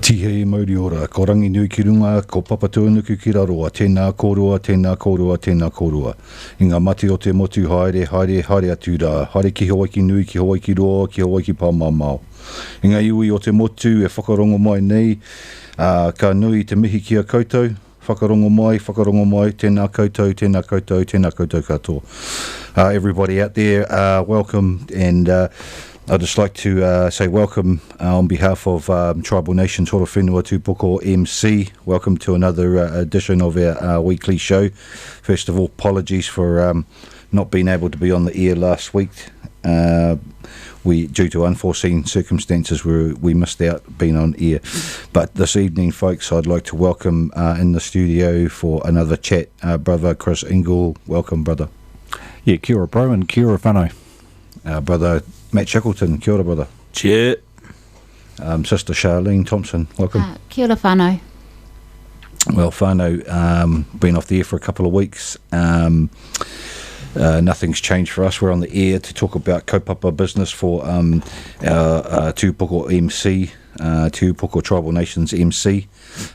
Tihe mauri ora, ko rangi nui ki runga, ko papatua nuku ki raroa, tēnā kōrua, tēnā kōrua, tēnā kōrua. I ngā mate o te motu haere, haere, haere atu rā, haere ki Hawaii ki nui, ki Hawaii ki roa, ki Hawaii ki pāmāmao. I ngā iwi o te motu e whakarongo mai nei, ka nui te mihi ki a koutou, whakarongo mai, tēnā koutou, tēnā koutou, tēnā koutou katoa. Everybody out there, welcome, and I'd just like to say welcome on behalf of Tribal Nations Horo Whenua Tūpoko MC. Welcome to another edition of our weekly show. First of all, apologies for not being able to be on the air last week. Due to unforeseen circumstances, we missed out being on air. But this evening, folks, I'd like to welcome in the studio for another chat, brother Chris Ingle. Welcome, brother. Yeah, kia ora, bro, and kia ora whanau. Brother Matt Shackleton, kia ora, brother. Cheer. Sister Charlene Thompson, welcome. Kia ora whanau. Well, whanau, been off the air for a couple of weeks. Nothing's changed for us. We're on the air to talk about kaupapa business for our Tūpoko MC, Tūpoko Tribal Nations MC.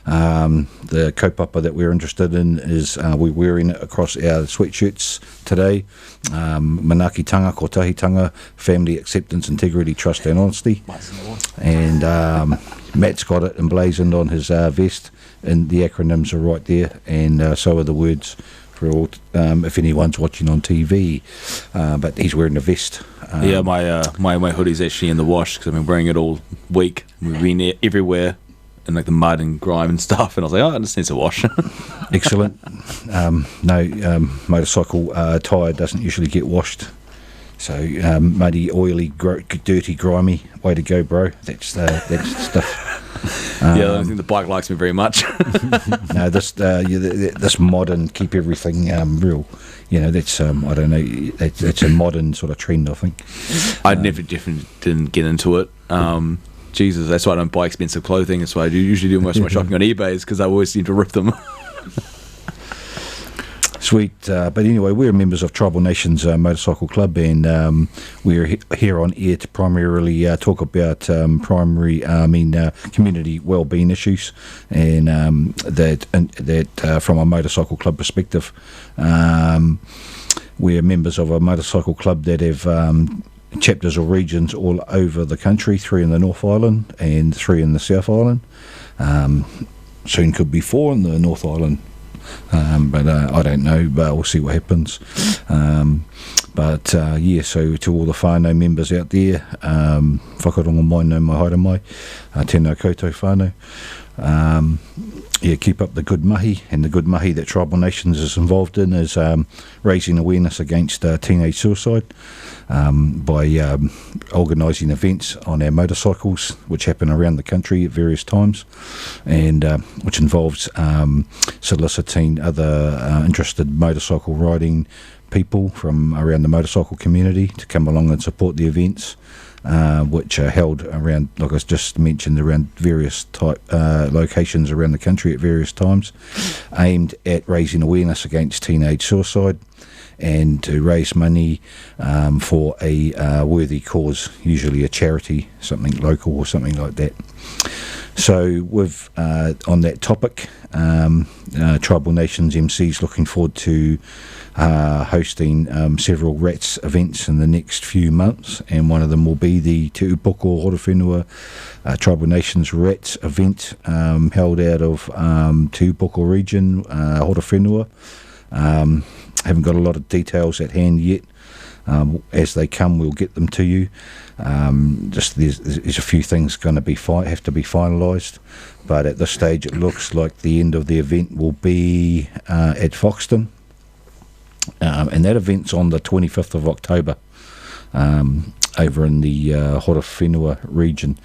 The kaupapa that we're interested in is we're wearing it across our sweatshirts today. Manakitanga, kotahitanga, family acceptance, integrity, trust and honesty. And Matt's got it emblazoned on his vest, and the acronyms are right there, and so are the words for all, if anyone's watching on TV. But he's wearing a vest. Yeah, my hoodie's actually in the wash because I've been wearing it all week. We've been everywhere in like the mud and grime and stuff, and I was like, oh, it just needs a wash. Excellent. No, motorcycle tyre doesn't usually get washed. So muddy, oily, dirty, grimy. Way to go, bro. That's the stuff. Yeah, I don't think the bike likes me very much. No, this modern, keep everything real. You know, that's I don't know. It's a modern sort of trend, I think. I definitely didn't get into it. Jesus, that's why I don't buy expensive clothing. That's why I usually do most of my shopping on eBay, because I always seem to rip them. Sweet, but anyway, we're members of Tribal Nations Motorcycle Club, and we're here on air to primarily talk about community wellbeing issues, and that from a motorcycle club perspective. We're members of a motorcycle club that have chapters or regions all over the country, 3 in the North Island and 3 in the South Island. Soon could be 4 in the North Island. But I don't know, but we'll see what happens. So to all the whānau members out there, whakarongo mai no mai haere mai, tēnā koutou whānau. Keep up the good mahi, and the good mahi that Tribal Nations is involved in is raising awareness against teenage suicide by organising events on our motorcycles, which happen around the country at various times, and which involves soliciting other interested motorcycle riding people from around the motorcycle community to come along and support the events. Which are held around, like I just mentioned, around various type locations around the country at various times, aimed at raising awareness against teenage suicide and to raise money for a worthy cause, usually a charity, something local or something like that. So with on that topic, Tribal Nations MCs looking forward to hosting several RATS events in the next few months, and one of them will be the Te Upoko Horo Whenua Tribal Nations RATS event held out of Te Upoko region, Horo Whenua. Haven't got a lot of details at hand yet. As they come, we'll get them to you. Just there's a few things going to have to be finalised, but at this stage it looks like the end of the event will be at Foxton, and that event's on the 25th of October over in the Horo Whenua region.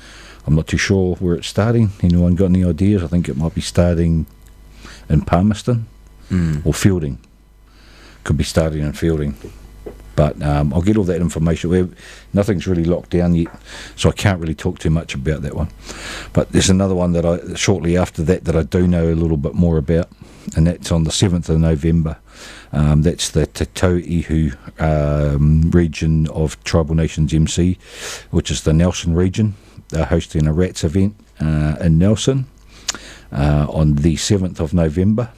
I'm not too sure where it's starting. Anyone got any ideas? I think it might be starting in Palmerston or Fielding. Could be starting in Fielding. But I'll get all that information. Nothing's really locked down yet, so I can't really talk too much about that one. But there's another one that shortly after that I do know a little bit more about, and that's on the 7th of November. That's the Te Tauihu region of Tribal Nations MC, which is the Nelson region. They're hosting a RATS event in Nelson on the 7th of November.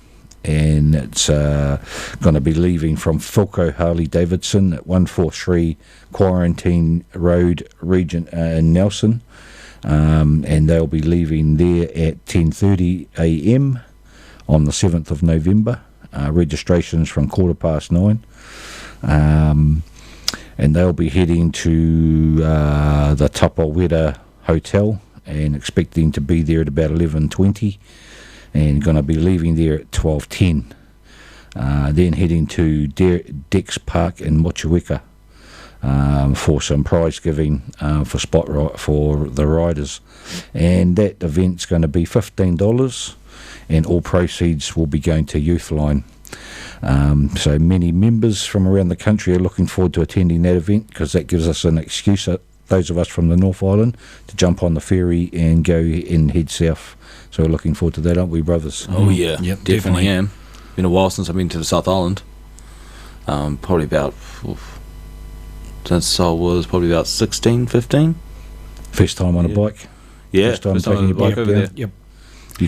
And it's going to be leaving from Philco Harley Davidson at 143 Quarantine Road region in Nelson, and they'll be leaving there at 10:30 a.m. on the 7th of November. Registrations from 9:15, and they'll be heading to the Tapawera Hotel and expecting to be there at about 11:20. And going to be leaving there at 12:10. Then heading to Dex Park in Motueka for some prize giving for the riders. And that event's going to be $15, and all proceeds will be going to Youthline. So many members from around the country are looking forward to attending that event, because that gives us an excuse, those of us from the North Island, to jump on the ferry and go and head south. So we're looking forward to that, aren't we, brothers? Oh, yeah. Yep, definitely am. Been a while since I've been to the South Island. Probably about, since I was probably about 16, 15. First time on a bike? Yeah, First time taking your bike over down? there. Yep.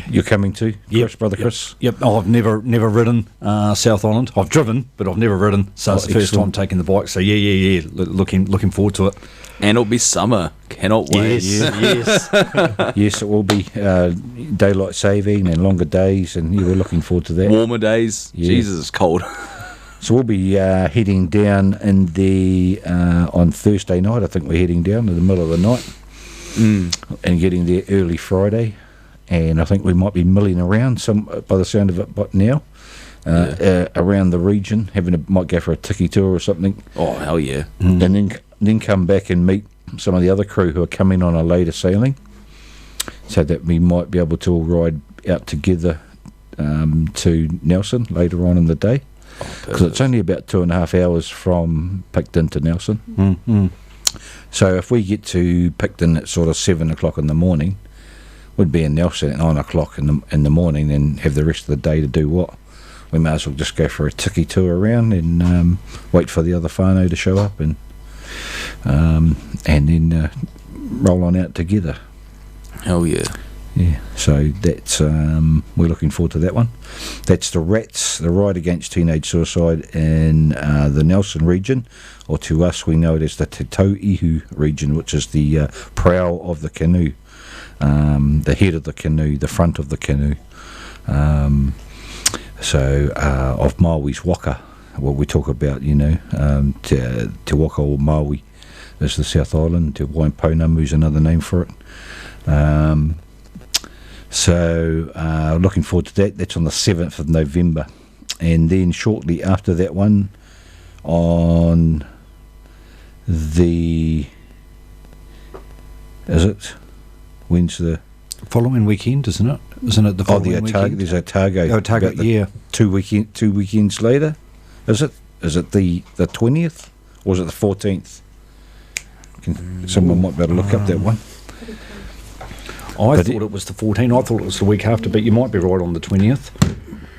You're coming too, Chris, brother Chris? Yep. Oh, I've never ridden South Island. I've driven, but I've never ridden. So it's the first time taking the bike. So yeah. Looking forward to it. And it'll be summer. Cannot wait. Yes. Yes, it will be daylight saving and longer days, and we're looking forward to that. Warmer days. Yeah. Jesus, it's cold. So we'll be heading down in the on Thursday night. I think we're heading down in the middle of the night and getting there early Friday. And I think we might be milling around by the sound of it, but now around the region, might go for a tiki tour or something. Oh, hell yeah. And then come back and meet some of the other crew who are coming on a later sailing, so that we might be able to all ride out together to Nelson later on in the day, because it's only about 2.5 hours from Picton to Nelson. Mm-hmm. So if we get to Picton at sort of 7 o'clock in the morning, we'd be in Nelson at 9 o'clock in the morning, and have the rest of the day to do what? We may as well just go for a tiki tour around and wait for the other whānau to show up, and then roll on out together. Hell yeah. Yeah, so that's we're looking forward to that one. That's the RATS, the Ride Against Teenage Suicide in the Nelson region, or to us we know it as the Te Tauihu region, which is the prow of the canoe, the head of the canoe, the front of the canoe. Of Maui's waka, what we talk about, Te Waka o Maui is the South Island, Te Waipounamu is another name for it. Looking forward to that. That's on the 7th of November. And then shortly after that one, on the... When's the... Following weekend, isn't it? Isn't it the following weekend? There's Otago. Otago, yeah. 2 weekends later. Is it? Is it the 20th? Or is it the 14th? Someone might be able to look up that one. I thought it was the 14th. I thought it was the week after, but you might be right on the 20th.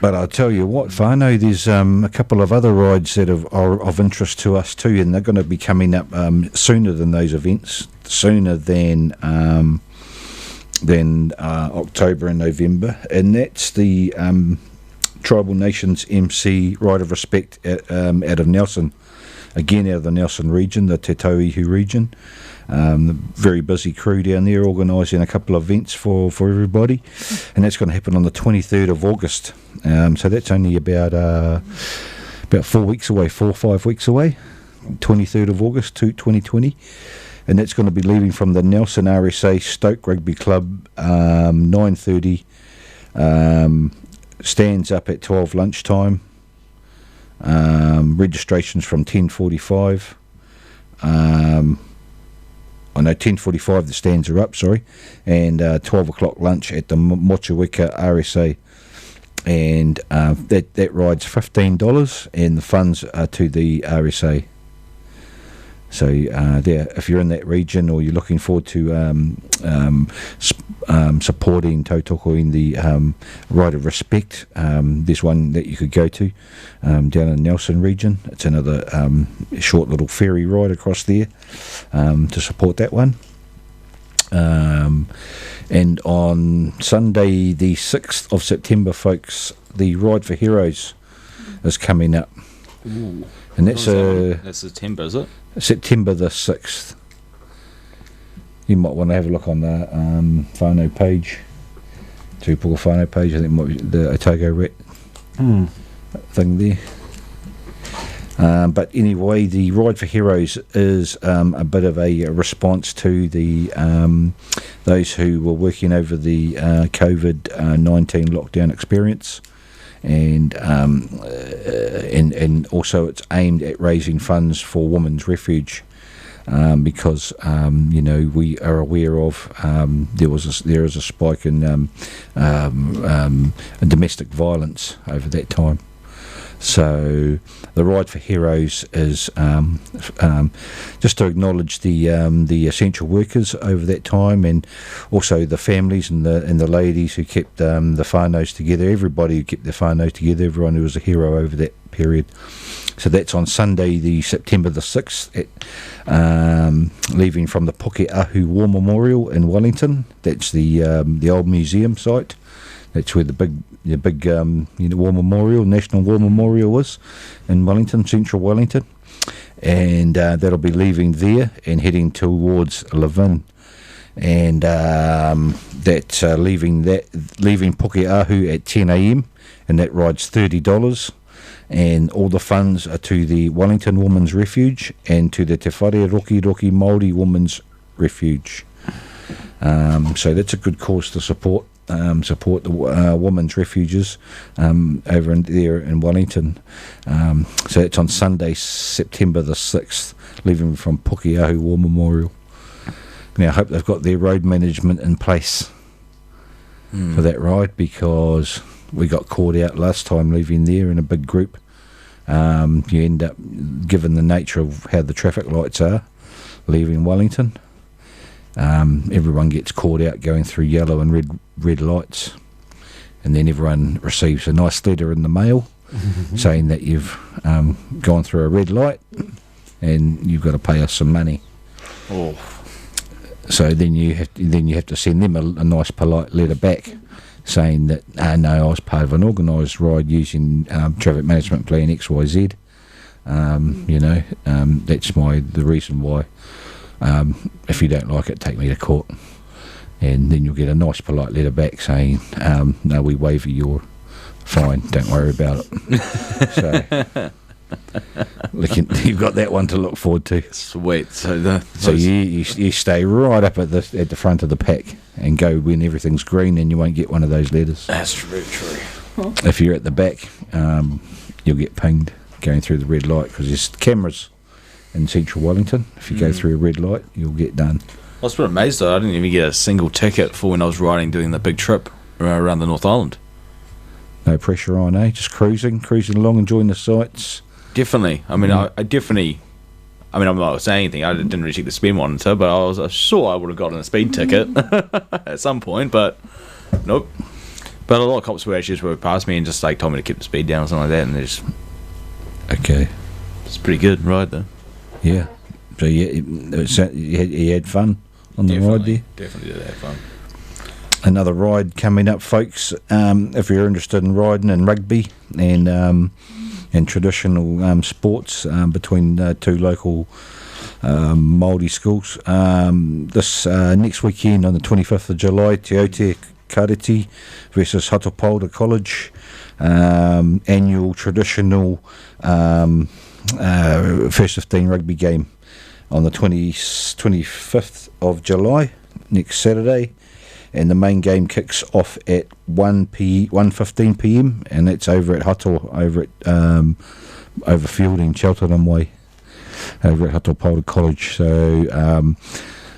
But I'll tell you what, whānau, there's a couple of other rides that are of interest to us too, and they're going to be coming up sooner than those events, sooner than October and November, and that's the Tribal Nations MC Ride of Respect out of Nelson, again out of the Nelson region, the Te Tauihu region. Very busy crew down there organising a couple of events for everybody, and that's going to happen on the 23rd of August. So that's only about 4 weeks away, 4 or 5 weeks away, 23rd of August 2020. And that's going to be leaving from the Nelson RSA Stoke Rugby Club, 9:30. Stands up at 12 lunchtime. Registrations from 10:45. 10:45 the stands are up, sorry. And 12 o'clock lunch at the Motueka RSA. And that ride's $15, and the funds are to the RSA. So if you're in that region, or you're looking forward to supporting Tautoko in the Ride of Respect, there's one that you could go to down in the Nelson region. It's another short little ferry ride across there to support that one. And on Sunday, the 6th of September, folks, the Ride for Heroes is coming up. Ooh. And that's That's September, is it? September the 6th. You might want to have a look on the whānau page. Tupua whānau page, I think it might be the Otago Ret thing there. But anyway, the Ride for Heroes is a bit of a response to the those who were working over the COVID-19 lockdown experience, and also it's aimed at raising funds for Women's Refuge. Because we are aware of there is a spike in domestic violence over that time. So the Ride for Heroes is just to acknowledge the essential workers over that time, and also the families and the ladies who kept the whānaus together. Everybody who kept the whānau together. Everyone who was a hero over that period. So that's on Sunday, the September the 6th, leaving from the Pukeahu War Memorial in Wellington. That's the old museum site. That's where the big War Memorial, National War Memorial was in Wellington, central Wellington. And that'll be leaving there and heading towards Levin. And that's leaving Pukeahu at 10 a.m. and that ride's $30. And all the funds are to the Wellington Women's Refuge and to the Te Whare Roki Roki Māori Women's Refuge. So that's a good cause to support. Support the women's refuges over there in Wellington. So it's on Sunday, September the 6th, leaving from Pukeahu War Memorial. Now I hope they've got their road management in place for that ride, because we got caught out last time leaving there in a big group. You end up, given the nature of how the traffic lights are, leaving Wellington. Everyone gets caught out going through yellow and red lights, and then everyone receives a nice letter in the mail saying that you've gone through a red light and you've got to pay us some money. Oh. So then you have to send them a nice polite letter back saying that no, I was part of an organised ride using traffic management plan XYZ. That's the reason why. If you don't like it, take me to court. And then you'll get a nice polite letter back saying, no, we waiver your fine, don't worry about it. So you've got that one to look forward to. Sweet. So you stay right up at the front of the pack and go when everything's green, and you won't get one of those letters. That's very true. If you're at the back, you'll get pinged going through the red light, because there's cameras in central Wellington. If you go through a red light, you'll get done. I was pretty amazed though. I didn't even get a single ticket for when I was riding, doing the big trip around the North Island. No pressure on, just cruising along, enjoying the sights. Definitely. I mean, I definitely. I mean, I'm not saying anything. I didn't really check the speed monitor, but I was sure I would have gotten a speed ticket at some point. But nope. But a lot of cops were actually just past me and just told me to keep the speed down or something like that, and they just okay. It's pretty good ride though. Yeah. So you had fun on the ride there? Definitely did have fun. Another ride coming up, folks. If you're interested in riding and rugby and traditional sports between two local Māori schools, this next weekend on the 25th of July, Te Aute Kaitiaki versus Hatopolda College, annual traditional first 15 rugby game on the 25th of July, next Saturday, and the main game kicks off at 1:15 p.m. and that's over at Hato, over Fielding, Cheltenham Way, over at Hatopolda College. So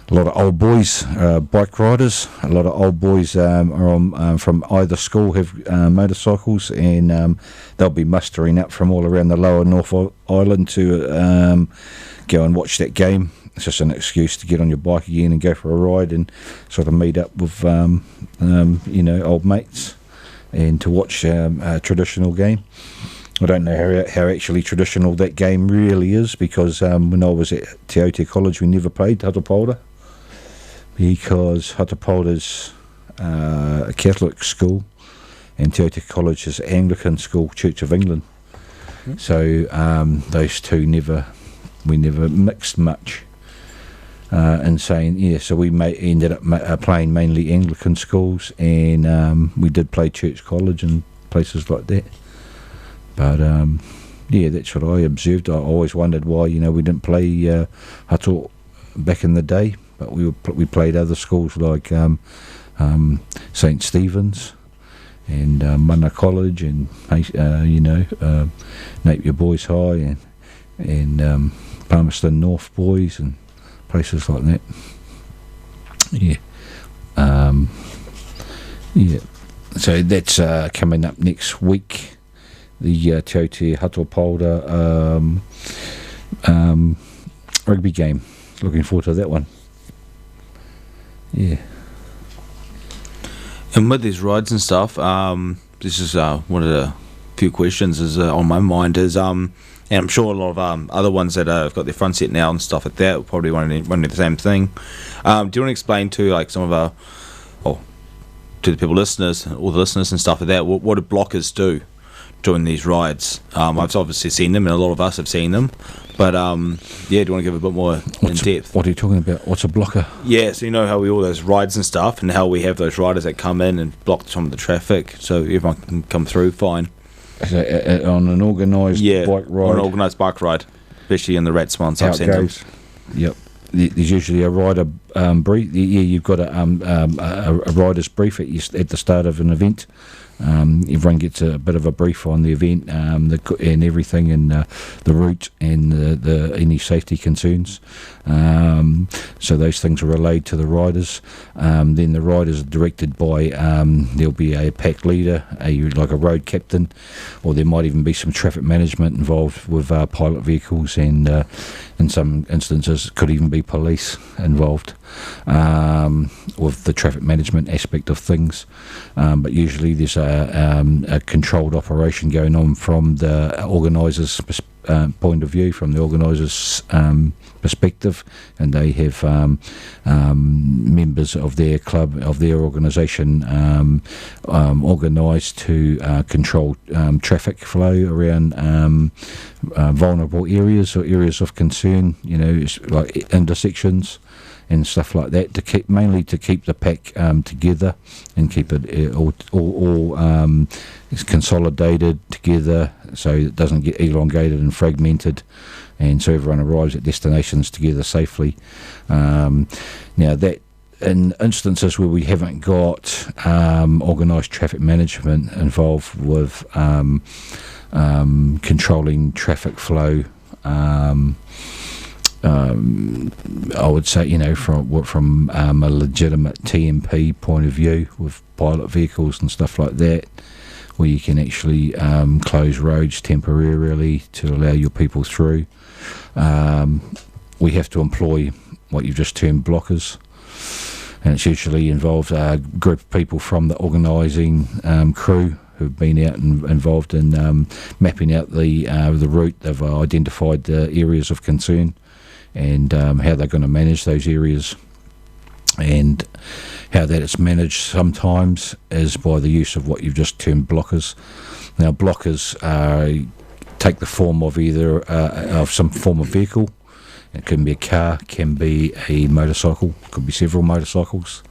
a lot of old boys, bike riders. A lot of old boys are on, from either school have motorcycles, and they'll be mustering up from all around the lower North Island to go and watch that game. It's just an excuse to get on your bike again and go for a ride and sort of meet up with old mates and to watch a traditional game. I don't know how actually traditional that game really is, because when I was at Te Aute College we never played Hatopolda. because Hatapolta's a Catholic school and Kaitiaki College is Anglican school, Church of England. So those two we never mixed much. And saying, so we ended up playing mainly Anglican schools, and we did play Church College and places like that. But that's what I observed. I always wondered why we didn't play Hato back in the day, but we played other schools like St Stephen's and Mana College and Napier Boys High and Palmerston North Boys and places like that. So that's coming up next week. The Te Aute Hatapolta rugby game. Looking forward to that one. Yeah. And with these rides and stuff, this is one of the few questions is on my mind is and I'm sure a lot of other ones that have got their front set now and stuff like that will probably want to do the same thing. Do you want to explain to like some of to the people listeners, all the listeners and stuff like that, what do blockers do during these rides? I've obviously seen them, and a lot of us have seen them. But do you want to give a bit more in depth? What are you talking about? What's a blocker? Yeah, so you know how we all those rides and stuff, and how we have those riders that come in and block some of the traffic, so everyone can come through fine. So, on an organised bike ride? On an organised bike ride, especially in the rat spots. I've seen them. Yep. There's usually a rider brief. You've got a rider's brief at the start of an event. Everyone gets a bit of a brief on the event and everything, and the route and the any safety concerns. So those things are relayed to the riders. Then the riders are directed by there'll be a pack leader, like a road captain, or there might even be some traffic management involved with pilot vehicles, and in some instances could even be police involved with the traffic management aspect of things. But usually there's a controlled operation going on from the organisers' point of view, from the organisers' perspective, and they have members of their club, of their organisation, organised to control traffic flow around vulnerable areas or areas of concern, like intersections and stuff like that, mainly to keep the pack together and keep it all consolidated together, so it doesn't get elongated and fragmented, and so everyone arrives at destinations together safely. Now that in instances where we haven't got organised traffic management involved with controlling traffic flow, I would say, from a legitimate TMP point of view, with pilot vehicles and stuff like that, where you can actually close roads temporarily to allow your people through. We have to employ what you've just termed blockers, and it's usually involved a group of people from the organising crew who've been out and involved in mapping out the route. They've identified the areas of concern and how they're going to manage those areas, and how that it's managed sometimes is by the use of what you've just termed blockers. Now, blockers take the form of either of some form of vehicle. It can be a car, can be a motorcycle, could be several motorcycles,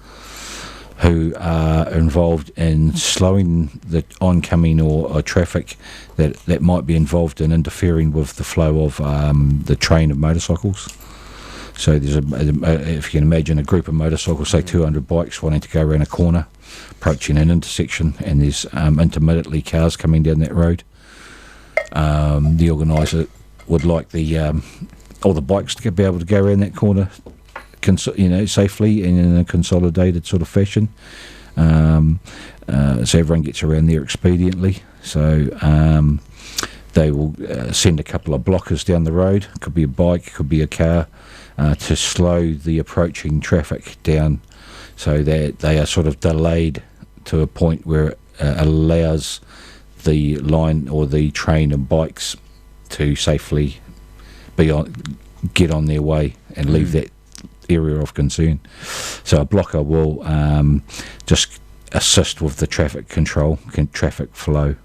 who are involved in slowing the oncoming or traffic that might be involved in interfering with the flow of the train of motorcycles. So there's if you can imagine a group of motorcycles, say 200 bikes wanting to go around a corner, approaching an intersection, and there's intermittently cars coming down that road. The organiser would like all the bikes to be able to go around that corner, safely and in a consolidated sort of fashion, so everyone gets around there expediently. So they will send a couple of blockers down the road. It could be a bike, it could be a car, to slow the approaching traffic down, so that they are sort of delayed to a point where it allows the line or the train of bikes to safely get on their way and leave that area of concern. So a blocker will just assist with the traffic control, traffic flow.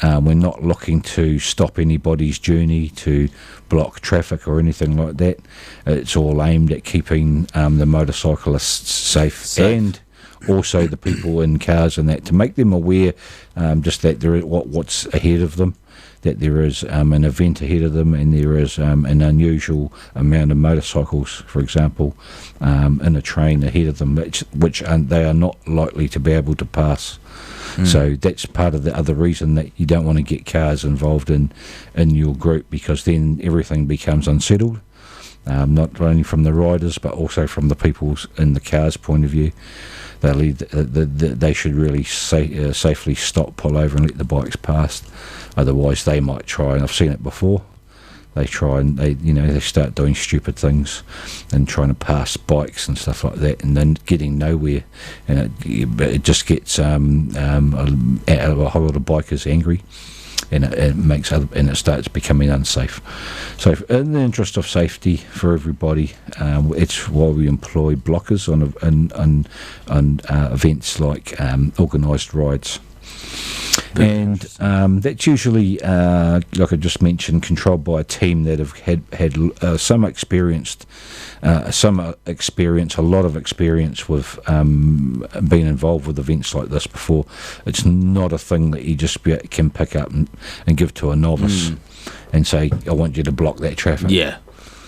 We're not looking to stop anybody's journey, to block traffic or anything like that. It's all aimed at keeping the motorcyclists safe, and also the people in cars and that, to make them aware just that there is what's ahead of them, that there is an event ahead of them, and there is an unusual amount of motorcycles, for example, in a train ahead of them, which they are not likely to be able to pass. So that's part of the other reason that you don't want to get cars involved in your group, because then everything becomes unsettled, not only from the riders but also from the people in the cars' point of view. They should really safely stop, pull over and let the bikes pass. Otherwise they might try, and I've seen it before, they try and they start doing stupid things and trying to pass bikes and stuff like that, and then getting nowhere, and it just gets a whole lot of bikers angry, and it makes and it starts becoming unsafe. So in the interest of safety for everybody, it's why we employ blockers on events like organised rides. And that's usually, like I just mentioned, controlled by a team that have had some experience, a lot of experience with being involved with events like this before. It's not a thing that you just can pick up and give to a novice and say, I want you to block that traffic. Yeah,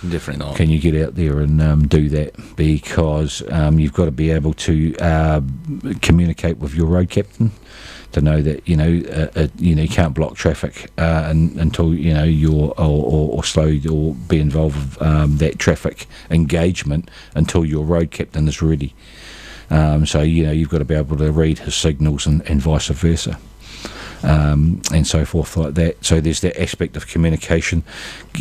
definitely not. Can you get out there and do that? Because you've got to be able to communicate with your road captain to know that you can't block traffic until you're or slow or be involved with that traffic engagement until your road captain is ready. So you've got to be able to read his signals and vice versa. And so forth like that. So there's that aspect of communication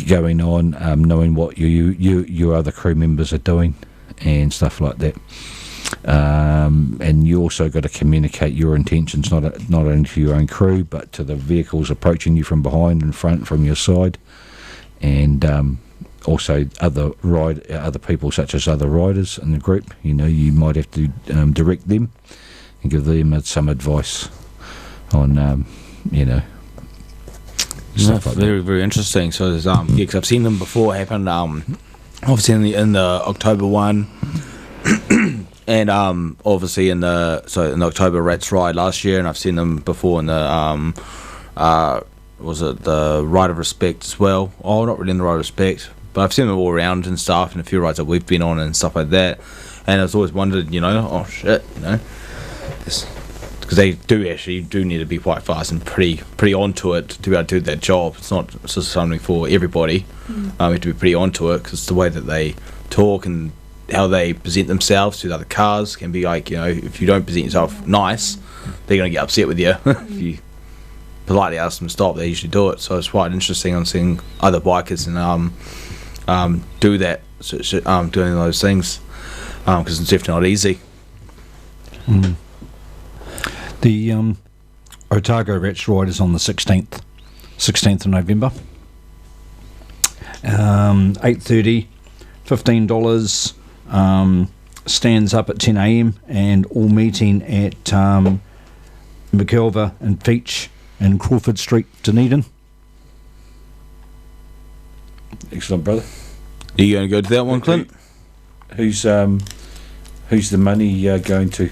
going on, knowing what your other crew members are doing and stuff like that. And you also got to communicate your intentions not only to your own crew but to the vehicles approaching you from behind and front, from your side, and also other people such as other riders in the group. You might have to direct them and give them some advice on stuff like very that. very interesting. So there's because I've seen them before happen, obviously in the October one. And obviously in the October Rats ride last year, and I've seen them before in the was it the Ride of Respect as well? Oh, not really in the Ride of Respect, but I've seen them all around and stuff, and a few rides that we've been on and stuff like that. And I've always wondered, oh shit, because they do need to be quite fast and pretty onto it to be able to do that job. It's not just something for everybody. You have to be pretty onto it, because the way that they talk and how they present themselves to the other cars can be like, if you don't present yourself nice, they're going to get upset with you. If you politely ask them to stop, they usually do it. So it's quite interesting on seeing other bikers and do that, doing those things, because it's definitely not easy. The Otago Rats ride is on the 16th of November. 8:30, $15. Stands up at 10 a.m. and all meeting at McKelver and Feach and Crawford Street, Dunedin. Excellent, brother. Are you going to go to that one, Clint? Who's the money going to?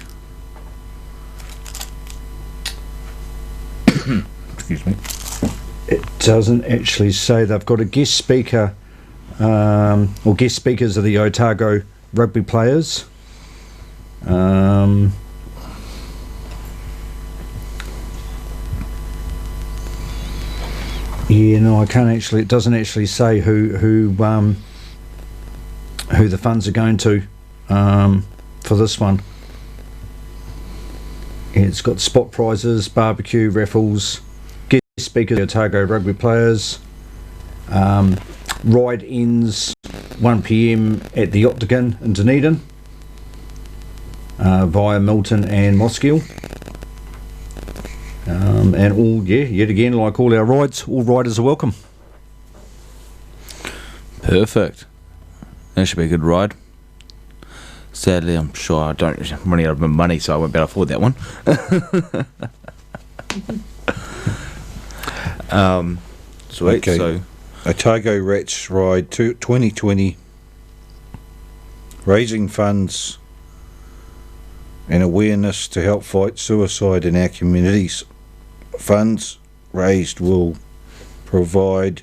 Excuse me. It doesn't actually say. They've got a guest speaker, or guest speakers are the Otago rugby players. I can't actually. It doesn't actually say who the funds are going to for this one. It's got spot prizes, barbecue, raffles, guest speakers, Otago rugby players. Ride ends 1 p.m. at the Octagon in Dunedin via Milton and Moskiel. And yet again, like all our rides, all riders are welcome. Perfect. That should be a good ride. Sadly, I'm sure I'm running out of money, so I won't be able to afford that one. Sweet. Okay. So, Otago Rats Ride 2020, raising funds and awareness to help fight suicide in our communities. Funds raised will provide,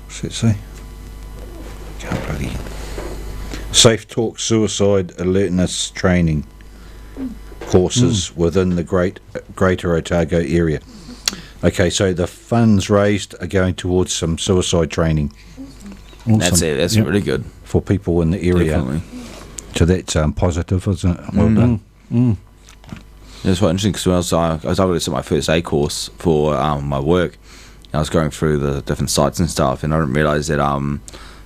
what's that say? Can't bloody. Safe Talk Suicide Alertness Training courses within the Greater Otago area. Okay, so the funds raised are going towards some suicide training. Awesome. that's it. That's really good. For people in the area. Definitely. So that's positive, isn't it? Well done. It's quite interesting because I was able to set my first aid course for my work. I was going through the different sites and stuff, and I didn't realise that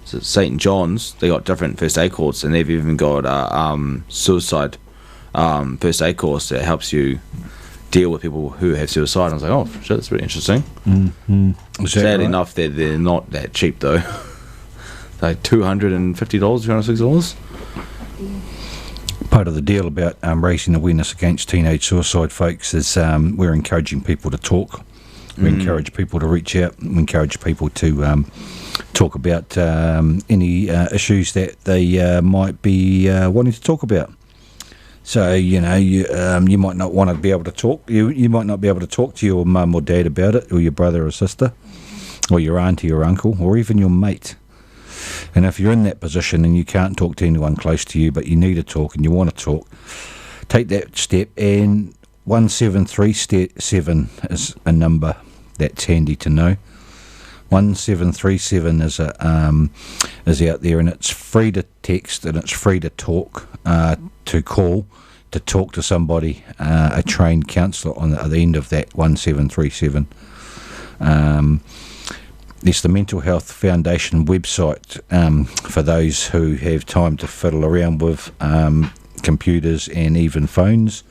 so St. John's, they got different first aid courses, and they've even got a suicide first aid course that helps you deal with people who have suicide. And I was like, oh shit, that's really interesting. Sadly enough, they're not that cheap though. Like $250, $260. Part of the deal about raising awareness against teenage suicide, folks, is we're encouraging people to talk. We encourage people to reach out. We encourage people to talk about any issues that they might be wanting to talk about. So, you might not want to be able to talk. You might not be able to talk to your mum or dad about it, or your brother or sister, or your auntie or uncle, or even your mate. And if you're in that position and you can't talk to anyone close to you, but you need to talk and you want to talk, take that step. And 1737 is a number that's handy to know. 1737 is out there, and it's free to text and it's free to talk, to call, to talk to somebody, a trained counsellor on the other end of that 1737. There's the Mental Health Foundation website for those who have time to fiddle around with computers and even phones.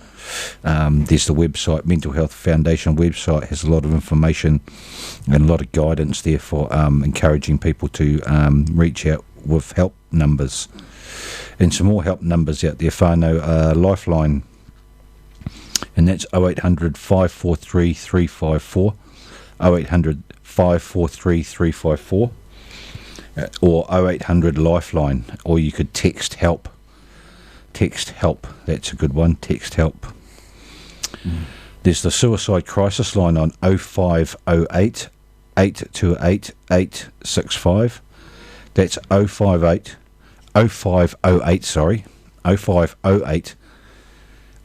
There's the website, Mental Health Foundation website, has a lot of information and a lot of guidance there for encouraging people to reach out with help numbers. And some more help numbers out there, whānau, Lifeline, and that's 0800 543 354, 0800 543 354, or 0800 Lifeline, or you could text help. Text help, that's a good one, text help. There's the suicide crisis line on 0508 828 865. That's 0508 0508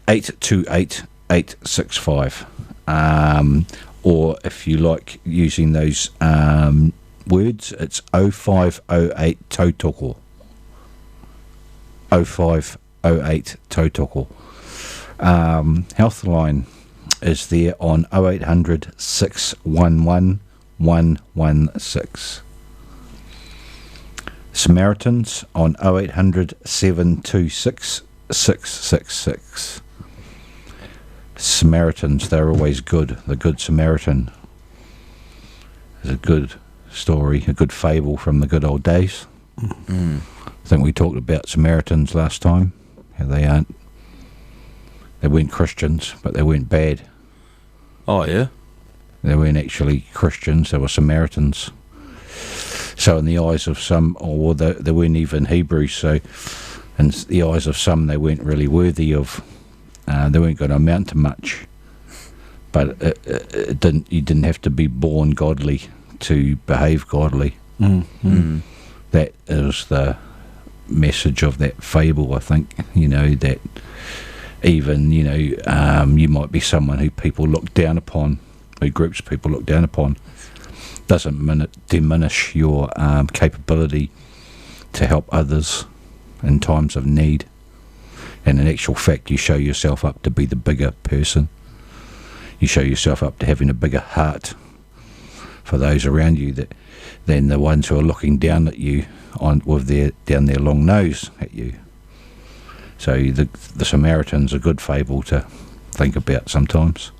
828 865. Or if you like using those words, it's 0508 tautoko. 0508 tautoko. Healthline is there on 0800 611 116. Samaritans on 0800 726 666. Samaritans, they're always good. The Good Samaritan is a good story, a good fable from the good old days. I think we talked about Samaritans last time, how they weren't Christians, but they weren't bad. Oh yeah, they weren't actually Christians, they were Samaritans. So in the eyes of some, or they weren't even Hebrews, so in the eyes of some they weren't really worthy of, they weren't going to amount to much. But it didn't. You didn't have to be born godly to behave godly. That is the message of that fable, I think. That even you might be someone who people look down upon, who groups of people look down upon, doesn't diminish your capability to help others in times of need. And in actual fact, you show yourself up to be the bigger person. You show yourself up to having a bigger heart for those around you than the ones who are looking down at you down their long nose at you. So the Samaritan's a good fable to think about sometimes.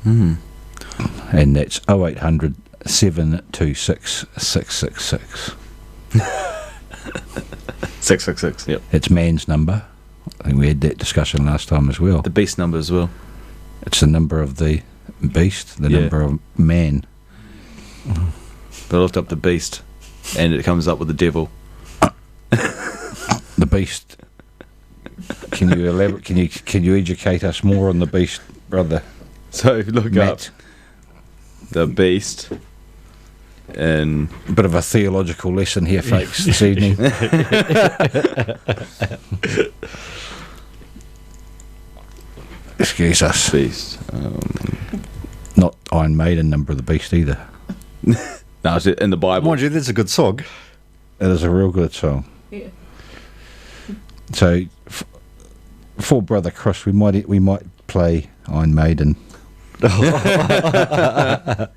And that's 0800 726 666. 666. Yep. It's man's number. I think we had that discussion last time as well. The beast number as well. It's the number of the beast, the number of man. But I looked up the beast, and it comes up with the devil. The beast. Can you elaborate? Can you educate us more on the beast, brother? So if you look Matt? up the beast, and A bit of a theological lesson here, folks, this evening. Excuse us. beast. Not Iron Maiden, Number of the Beast either. No, it's in the Bible. Mind you, that's a good song. It is a real good song. Yeah. So, for Brother Chris, we might play Iron Maiden. The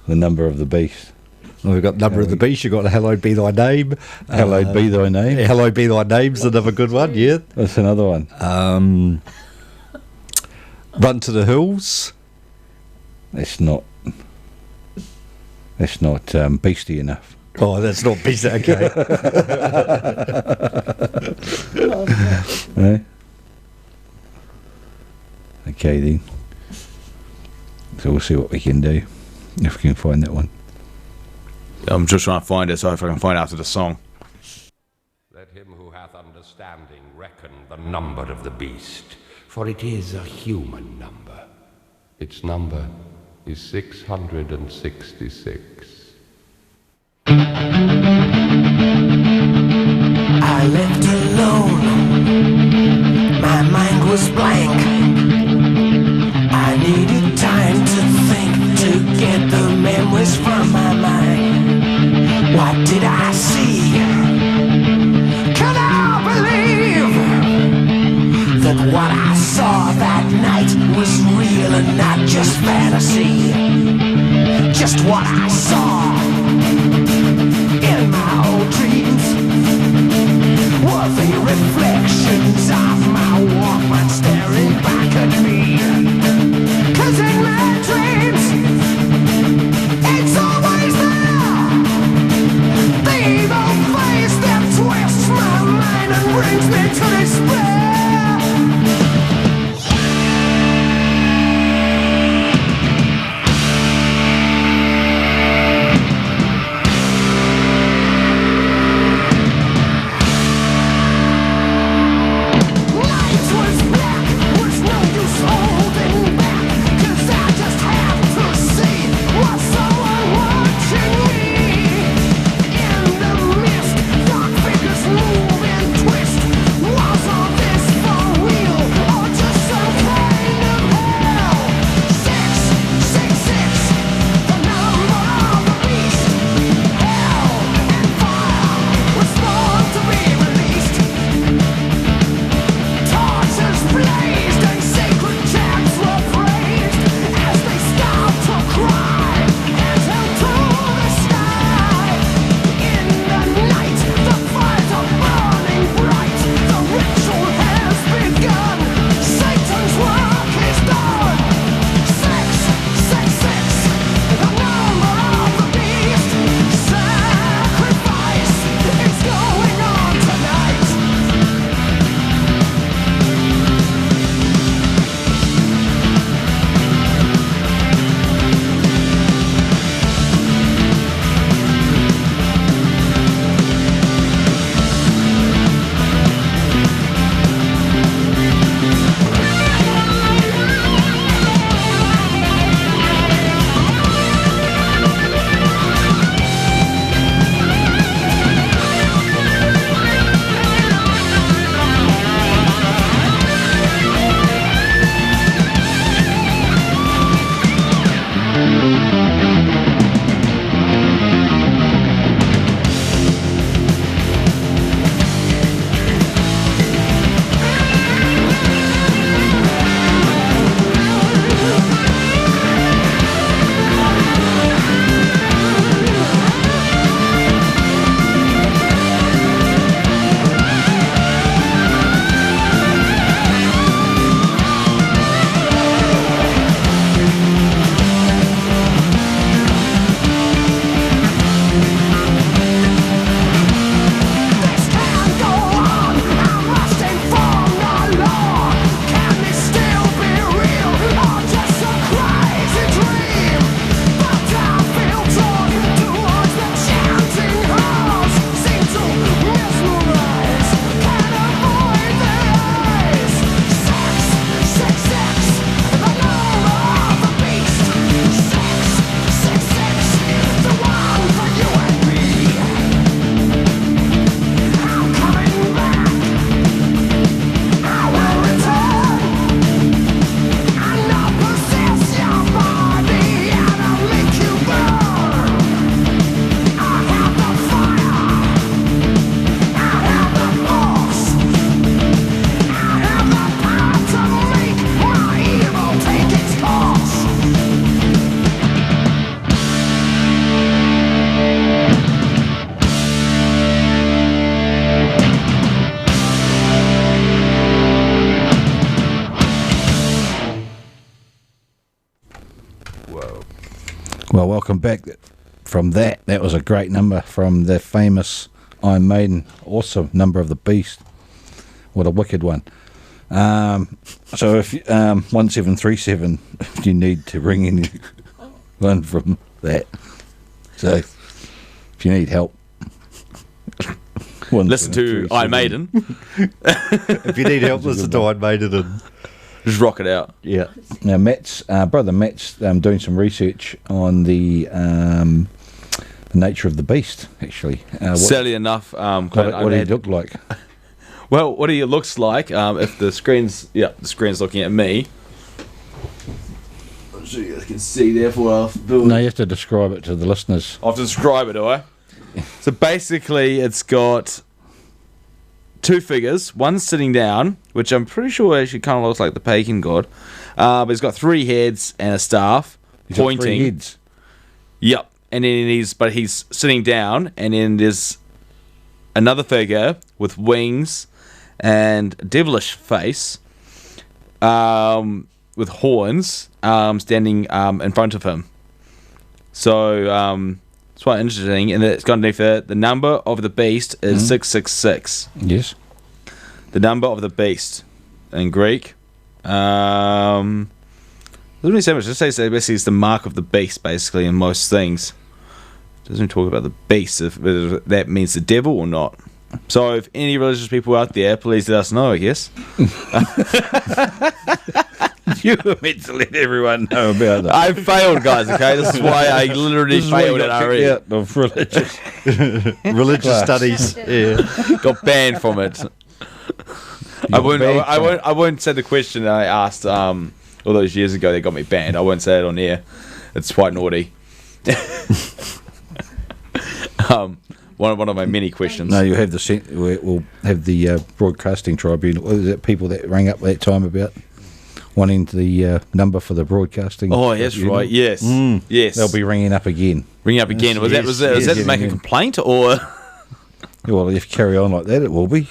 Number of the Beast. Well, we've got Number of the Beast, you've got Hallowed Be Thy Name. Hallowed be thy name. Hallowed Be Thy Name's another good one, yeah. That's another one. Run to the Hills. It's not beastie enough. Oh, that's not beast, okay. Eh? Okay then. So we'll see what we can do if we can find that one. I'm just trying to find it, so if I can find it after the song. Let him who hath understanding reckon the number of the beast, for it is a human number. Its number is 666. I left alone. My mind was blank. I needed time to think, to get the memories from my mind. What did I see? Can I believe that what I saw that night was real and not just fantasy? Just what I saw in my old dreams were the reflections of my Walkman staring back at me. 'Cause in my dreams, it's always there, the evil face that twists my mind and brings me to despair. Well, welcome back from that. That was a great number from the famous Iron Maiden. Awesome number of the Beast. What a wicked one. So if 1737, if you need to ring anyone from that. So if you need help, Listen to Iron Maiden. If you need help, listen to Iron Maiden and Just rock it out. Yeah. Now Matt's brother Matt's doing some research on the nature of the beast. Actually, Sadly enough, what did he look like? Well, what he looks like, if the screen's looking at me. I'm sure you guys can see there for our build. No, you have to describe it to the listeners. I have to describe it, do I? So basically, it's got two figures. One's sitting down, which I'm pretty sure actually kind of looks like the pagan god. But he's got 3 heads and a staff He's got pointing. 3 heads. Yep. And then he's sitting down, and then there's another figure with wings and a devilish face, with horns, standing in front of him. So it's quite interesting, and it's got underneath it. The number of the beast is 666. Yes. The number of the beast in Greek. Doesn't really say much. It just says that basically it's the mark of the beast, basically, in most things. Doesn't talk about the beast, if that means the devil or not. So if any religious people out there, please let us know, I guess. You were meant to let everyone know about that. I failed, guys, okay? This is why I literally failed at RE. Out of religious. religious studies. Yeah. Got banned from it. I won't say the question I asked all those years ago that got me banned. I won't say it on air. It's quite naughty. One of my many questions. No, you have we'll have the broadcasting tribunal. What is it, people that rang up that time about wanting the number for the broadcasting? Oh, that's right. Yes, yes. They'll be ringing up again. Ringing up again. Was that to make a complaint or? Well, if you carry on like that, it will be.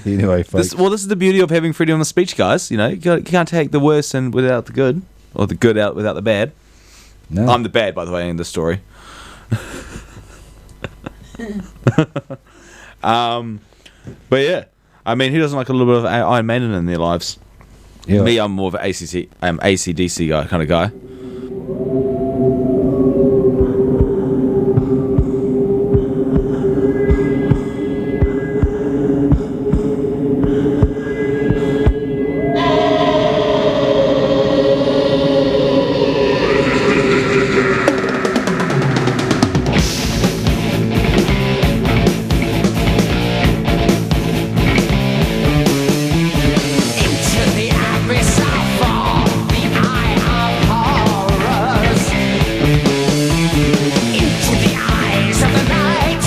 Anyway, folks. This is the beauty of having freedom of speech, guys. You know, you can't take the worst and without the good, or the good out without the bad. No. I'm the bad, by the way, in this story. But yeah, I mean, who doesn't like a little bit of Iron Maiden in their lives? Yeah. Me, I'm more of an ACDC guy, kind of guy. Into the abyss I fall, the eye of horrors. Into the eyes of the night,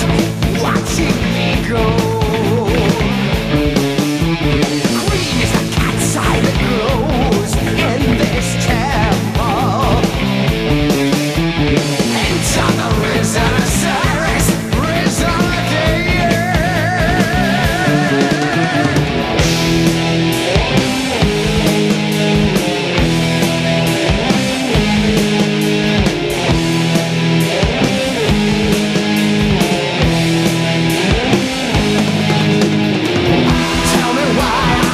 watching me go. Green is the cat's eye that glows in this temple. Enter the risen Osiris, risen again. Tell me why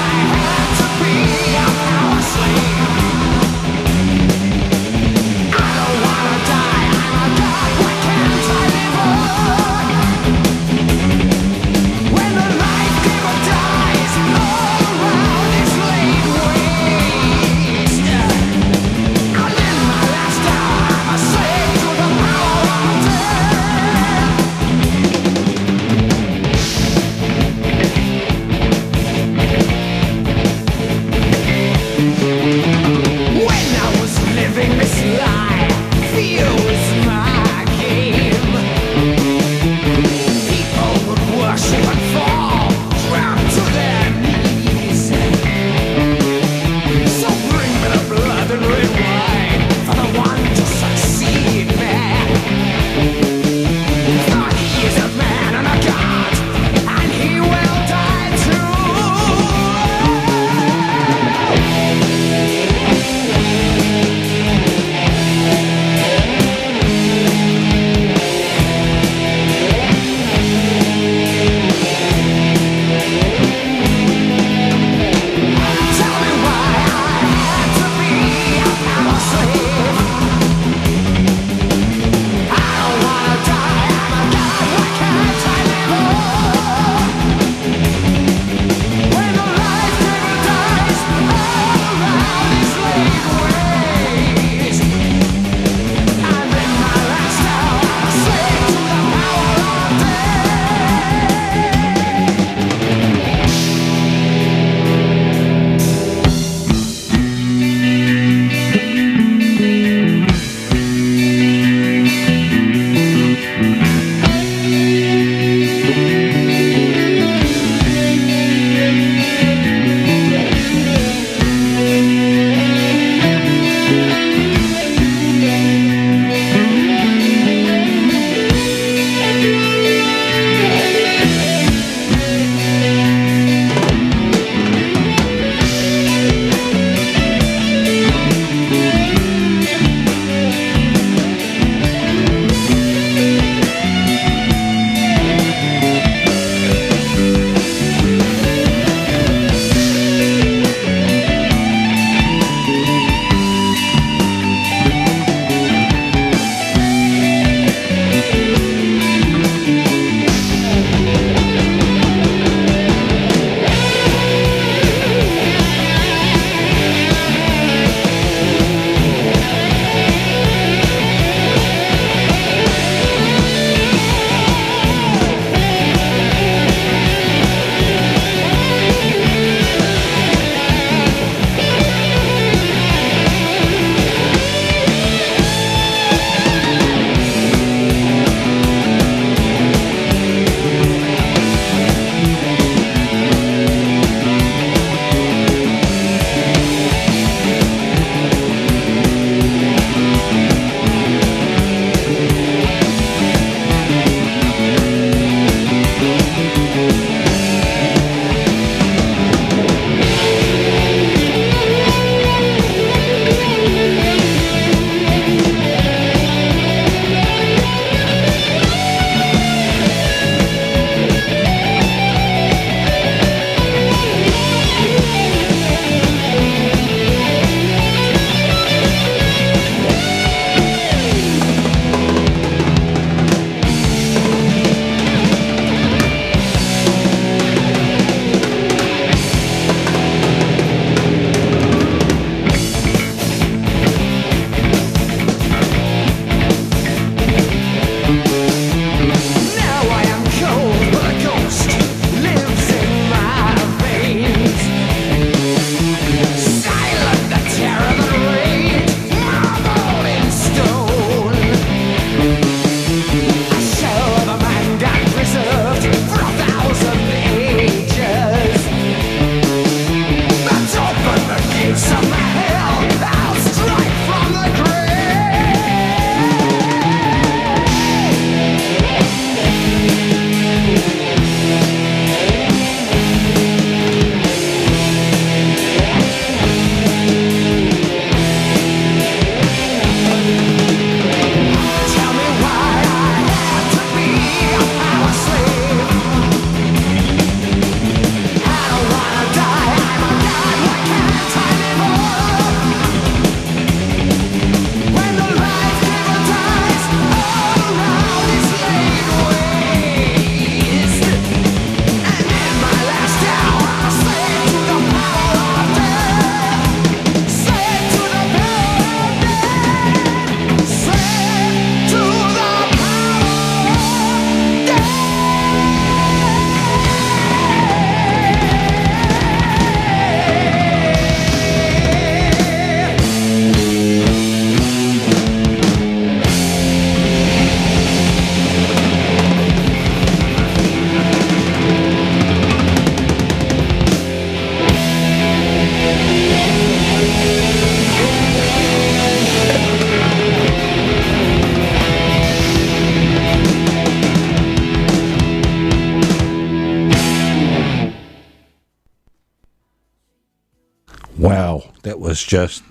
Wow, that was just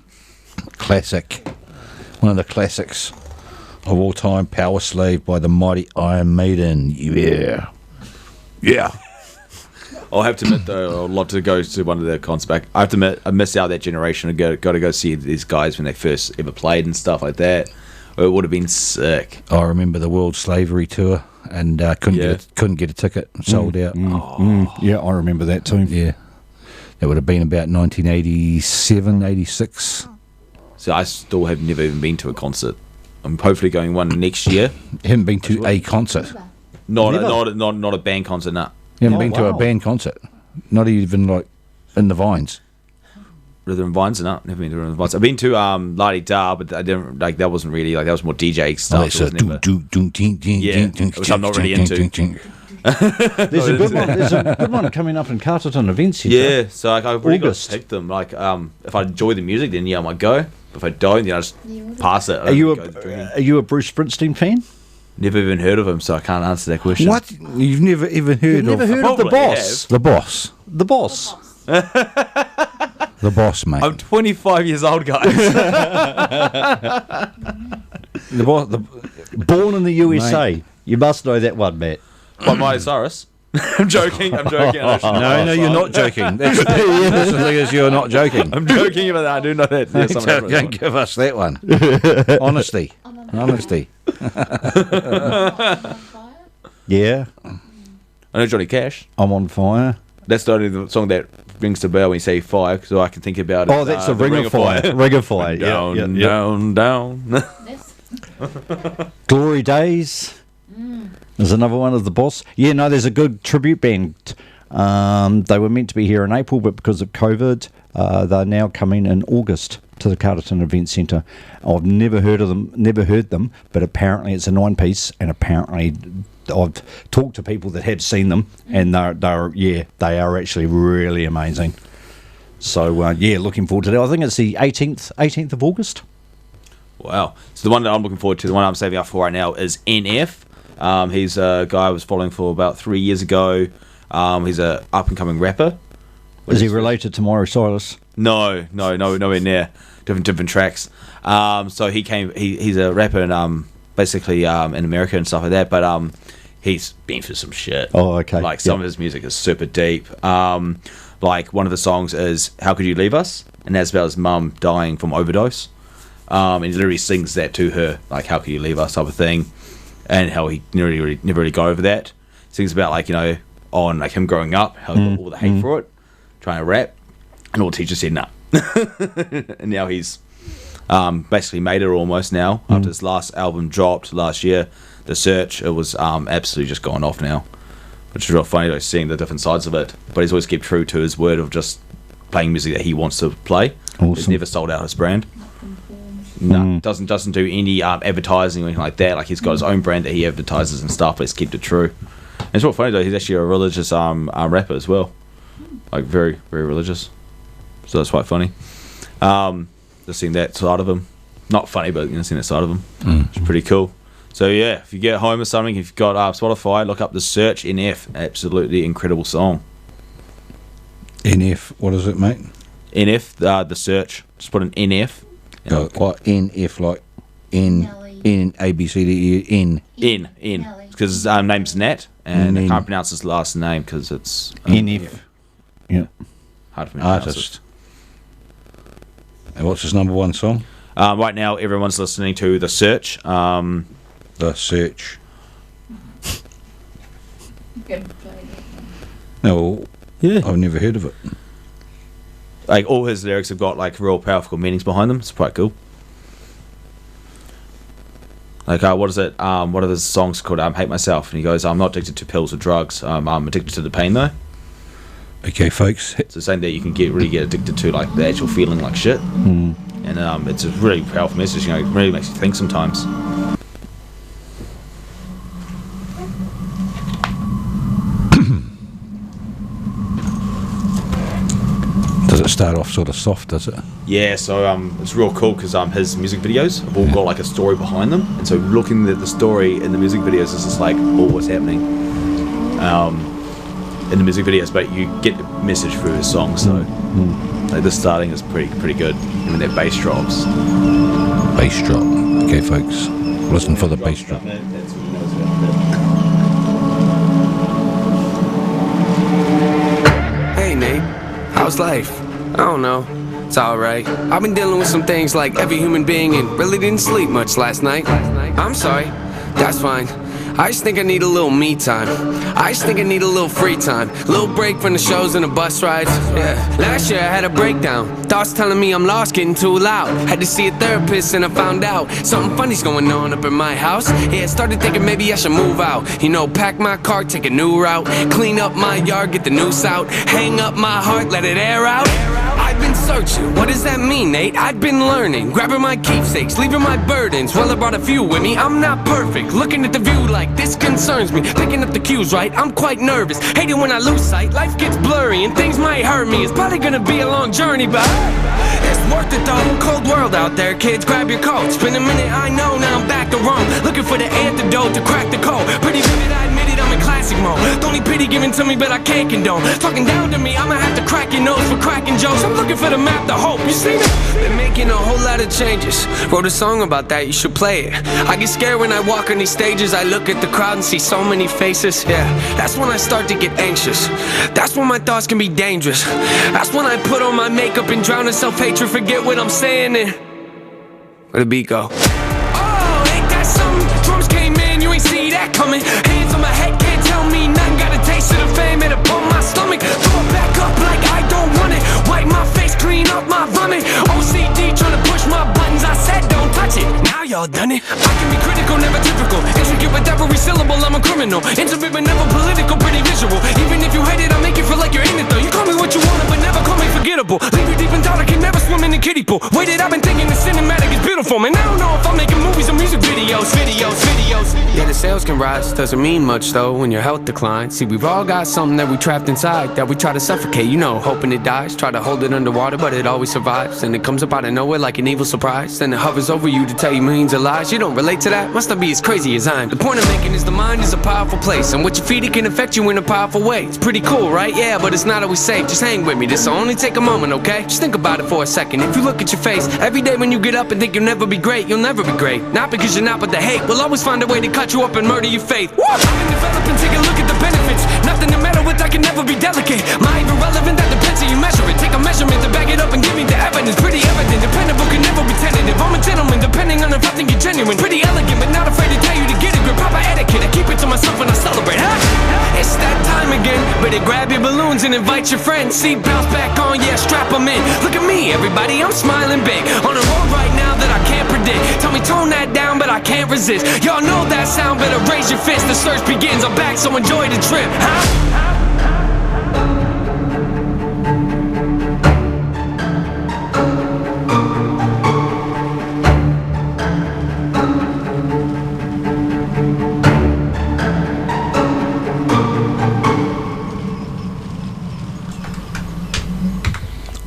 classic. One of the classics of all time. Power Slave by the mighty Iron Maiden. Yeah. Yeah. I'll have to admit, though, I'd love to go to one of their concerts back. I have to admit, I missed out that generation. I got to go see these guys when they first ever played and stuff like that. It would have been sick. I remember the World Slavery Tour and couldn't get a ticket. Sold out. Yeah, I remember that too. Yeah. That would have been about 1987, 86. So I still have never even been to a concert. I'm hopefully going one next year. You haven't been to a concert? Not a band concert, no. You haven't been to a band concert? Not even like in the Vines? Rhythm and Vines, no, never been to Rhythm and Vines. I've been to La Di Da, but I didn't like that. Wasn't really like that. Was more DJ stuff. Which I'm not really into. There's a good one coming up in Carterton Events Centre. Yeah, so like I've really got August. to pick them. Like if I enjoy the music, then yeah, I might go. But if I don't, then I just pass it. Are you a Bruce Springsteen fan? Never even heard of him, so I can't answer that question. What? You've never even heard You've never heard of the Probably boss? have. The Boss. The boss. The Boss, mate. I'm 25 years old, guys. The Boss. Born in the USA. You must know that one, Matt. By Miley Cyrus. I'm joking. I should know. No, you're not joking. That's the thing is, you're not joking. I'm joking about that. I do know that. Yeah, someone else Don't give us that one. Honesty. Yeah, I know Johnny Cash. I'm on fire. That's the only song that rings the bell when you say fire, so I can think about it. Oh, that's the Ring of Fire. Ring of Fire. Down, Yeah. down. Glory Days. There's another one of the boss. Yeah, no, there's a good tribute band. They were meant to be here in April, but because of COVID, they're now coming in August to the Carterton Event Centre. I've never heard them, but apparently it's a 9-piece, and apparently I've talked to people that have seen them, and they are actually really amazing. So looking forward to that. I think it's the 18th of August. Wow. So the one that I'm looking forward to, the one I'm saving up for right now, is NF. He's a guy I was following for about 3 years ago. He's a up-and-coming rapper. Is he related to Mauro Silas? No, nowhere near. Different tracks. So he's a rapper and basically in America and stuff like that. But he's been through some shit. Oh, okay. Like some of his music is super deep. Like one of the songs is "How Could You Leave Us," and that's about his mum dying from overdose. And he literally sings that to her, like "How could you leave us?" type of thing, and how he never really got over that. Sings about on like him growing up, how he got all the hate for it, trying to rap, and all the teachers said nah. And now he's basically made it almost now. After his last album dropped last year, The Search, it was absolutely just gone off now, which is real funny seeing the different sides of it. But he's always kept true to his word of just playing music that he wants to play. Awesome. He's never sold out his brand. No, doesn't do any advertising or anything like that. Like he's got his own brand that he advertises and stuff, but he's kept it true. And it's real funny though. He's actually a religious rapper as well, like very very religious. So that's quite funny. Just seeing that side of him, not funny, but seeing that side of him, it's pretty cool. So yeah, if you get home or something, if you've got Spotify, look up The Search, NF. Absolutely incredible song. NF, what is it, mate? NF, The Search. Just put an NF. What NF, like N A B C D E N. N. Because his name's Nat, and I can't pronounce his last name because it's NF. Yeah. hard for me to pronounce it. Artist. And what's his number one song? Right now, everyone's listening to The Search. The Search. No, Yeah. I've never heard of it. Like all his lyrics have got like real powerful meanings behind them. It's quite cool. Like what is it? One of his songs called "Hate Myself," and he goes, "I'm not addicted to pills or drugs. I'm addicted to the pain, though." Okay, folks. It's the same that you can really get addicted to, like the actual feeling like shit. And it's a really powerful message. It really makes you think sometimes. Does it start off sort of soft, does it? Yeah, so it's real cool because his music videos have all got like a story behind them, and so looking at the story in the music videos is just like, oh, what's happening in the music videos, but you get the message through his songs. So Like, the starting is pretty good. I mean, their bass drops. Bass drop. Okay, folks. Listen for the bass drop. Hey Nate, how's life? I don't know. It's alright. I've been dealing with some things like every human being and really didn't sleep much last night. I'm sorry. That's fine. I just think I need a little me time. I just think I need a little free time. A little break from the shows and the bus rides. Yeah. Last year I had a breakdown. Thoughts telling me I'm lost, getting too loud. Had to see a therapist and I found out something funny's going on up in my house. Yeah, started thinking maybe I should move out. You know, pack my car, take a new route. Clean up my yard, get the noose out. Hang up my heart, let it air out. I've been searching, what does that mean, Nate? I've been learning, grabbing my keepsakes, leaving my burdens. Well, I brought a few with me, I'm not perfect. Looking at the view like this concerns me. Picking up the cues right, I'm quite nervous. Hate it when I lose sight, life gets blurry and things might hurt me. It's probably gonna be a long journey, but it's worth it though. Cold world out there, kids, grab your coats. Been a minute, I know, now I'm back to Rome. Looking for the antidote to crack the code. Pretty vivid, I admit it, I'm in classic mode. The only pity given to me, but I can't condone. Talking down to me, I'ma have to crack your nose for cracking jokes. I'm looking for the map, the hope, you see me? Been making a whole lot of changes. Wrote a song about that, you should play it. I get scared when I walk on these stages. I look at the crowd and see so many faces. Yeah, that's when I start to get anxious. That's when my thoughts can be dangerous. That's when I put on my makeup and drown in self-hatred. Forget what I'm saying and where the beat go? Oh, ain't that something? Drums came in, you ain't see that coming. Hands on my head, can't tell me nothing. Got a taste of the fame, it'll pump my stomach. Throw it back up like I don't want it. Wipe my face, clean up my vomit. OCD trying to push my buttons. I said don't touch it, now y'all done it. I can be critical, never typical. Intricate with every syllable, I'm a criminal. Intimate but never political, pretty visual. Even if you hate it, I make you feel like you're in it though. You call me what you want, but never call me forgettable. Leave you deep in thought, I can never swim in the kiddie pool. Waited, I've been thinking the cinematic is beautiful. Man, I don't know if I'm making movies or music videos. Yeah, the sales can rise, doesn't mean much though when your health declines. See, we've all got something that we trapped inside, that we try to suffocate, you know, hoping it dies. Try to hold it underwater, but it always survives. And it comes up out of nowhere like an evil surprise. Then it hovers over you to tell you millions of lies. You don't relate to that? Must not be as crazy as I'm. The point I'm making is the mind is a powerful place, and what you feed it can affect you in a powerful way. It's pretty cool, right? Yeah, but it's not always safe. Just hang with me, this'll only take a moment, okay? Just think about it for a second. If you look at your face every day when you get up and think you'll never be great, you'll never be great. Not because you're not, but the hate will always find a way to cut you up and murder your faith. Woo! I can develop and take a look at the benefits. Nothing to meddle with, I can never be delicate. Mind irrelevant, that depends how you measure it. Take a measurement to back it up and give me the evidence. Pretty evident, dependable, can never be tentative. I'm a gentleman, depending on if I think you're genuine. Pretty elegant, but not afraid to tell you to get a grip. Proper etiquette, I keep it to myself when I celebrate, huh? It's that time again. Better grab your balloons and invite your friends. Seatbelts back on, yeah, strap them in. Look at me, everybody, I'm smiling big. On a road right now that I can't predict. Tell me tone that down, but I can't resist. Y'all know that sound, better raise your fist. The search begins, I'm back, so enjoy the trip, huh?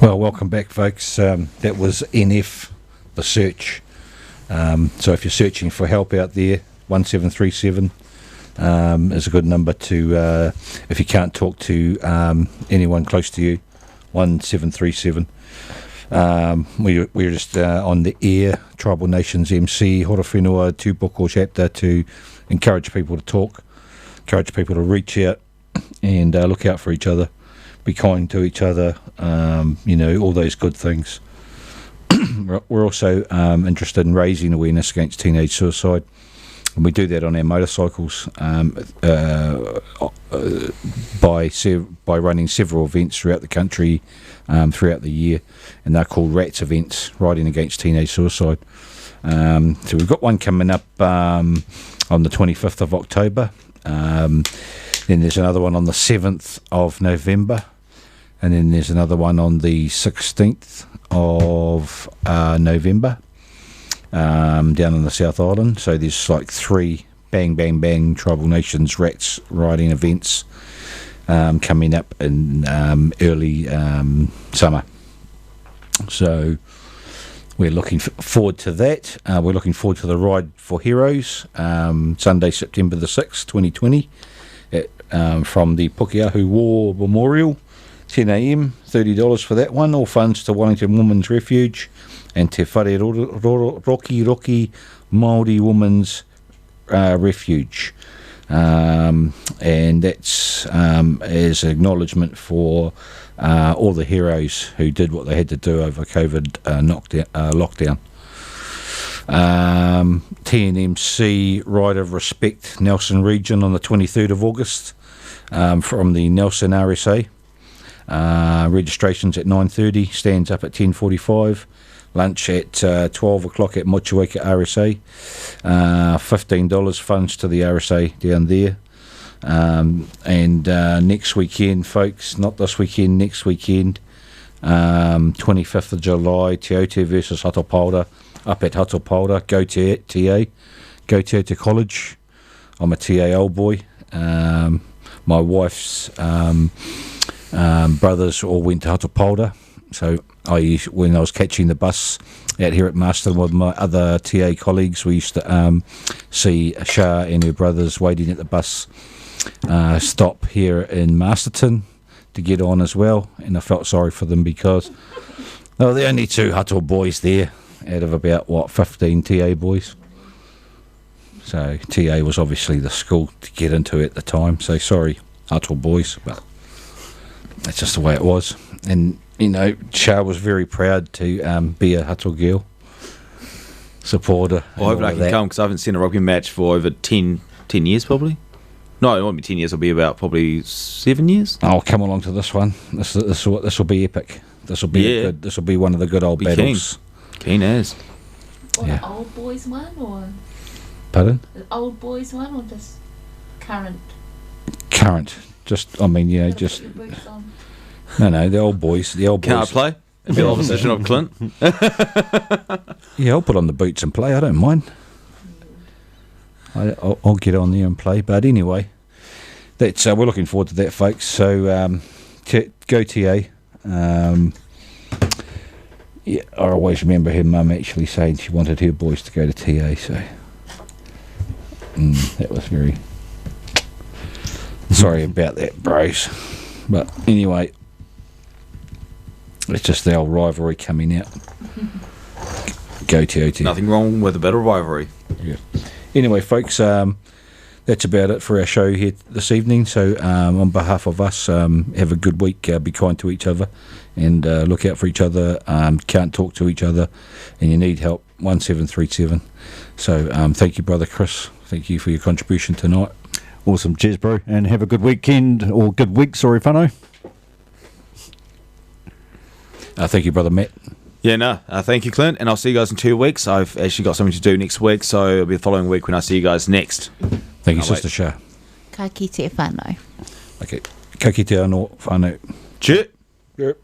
Well, welcome back, folks. That was NF, The Search. So if you're searching for help out there, 1737 is a good number to, if you can't talk to anyone close to you, 1737. We're just on the air, Tribal Nations MC, Hora Whenua, Tūpoko chapter, to encourage people to talk, encourage people to reach out and look out for each other. Be kind to each other, you know, all those good things. We're also interested in raising awareness against teenage suicide, and we do that on our motorcycles by running several events throughout the country throughout the year, and they're called RATS events, Riding Against Teenage Suicide. So we've got one coming up on the 25th of October. Then there's another one on the 7th of November. And then there's another one on the 16th of November down in the South Island. So there's like 3 bang, bang, bang Tribal Nations RATS riding events coming up in early summer. So we're looking forward to that. We're looking forward to the Ride for Heroes, Sunday, September the 6th, 2020, from the Pukeahu War Memorial 10am, $30 for that one. All funds to Wellington Women's Refuge and Te Whare Roki Māori Women's Refuge. And that's as acknowledgement for all the heroes who did what they had to do over COVID lockdown. TNMC Ride of Respect Nelson Region on the 23rd of August from the Nelson RSA. Registrations at 9:30, stands up at 10:45. Lunch at 12 o'clock at Matua RSA. $15 funds to the RSA down there. And next weekend, folks, not this weekend, next weekend, 25th of July, Te Aute versus Hatopalda, up at Hatopalda. Go to TA, go to college. I'm a TA old boy. My wife's brothers all went to Hatopalda. So when I was catching the bus out here at Marston with my other TA colleagues, we used to see Shah and her brothers waiting at the bus stop here in Masterton to get on as well. And I felt sorry for them because they were the only two Huttle boys there out of about, 15 TA boys. So TA was obviously the school to get into at the time. So sorry, Huttle boys, but that's just the way it was. And Shah was very proud to be a Huttle girl supporter. I hope I can come because I haven't seen a rugby match for over 10 years probably. No, it won't be 10 years. It'll be about probably 7 years. I'll come along to this one. This will be epic. This will be this will be one of the good old battles. Keen as. What, Yeah. the old boys one or Pardon? the old boys one or just current? Current. Just Gotta put your boots on. no, the old boys. The old Can I boys. play? It'd be the opposition of Clint. Yeah, I'll put on the boots and play. I don't mind. I'll get on there and play. But anyway, that's we're looking forward to that, folks. So go TA. Yeah, I always remember her mum actually saying she wanted her boys to go to TA. So that was very sorry about that, bros. But anyway, it's just the old rivalry coming out. Go TA. Nothing wrong with a better rivalry. Yeah. Anyway, folks, that's about it for our show here this evening. So on behalf of us, have a good week, be kind to each other, and look out for each other. Can't talk to each other, and you need help, 1737. So thank you, Brother Chris. Thank you for your contribution tonight. Awesome. Cheers, bro. And have a good weekend, or good week, sorry, whānau. Thank you, Brother Matt. Yeah, no. Thank you, Clint. And I'll see you guys in 2 weeks. I've actually got something to do next week, so it'll be the following week when I see you guys next. Thank you, Can't Sister wait. Shah. Ka kite whānau. Okay. Ka kite anō whānau. Cheers. Yep.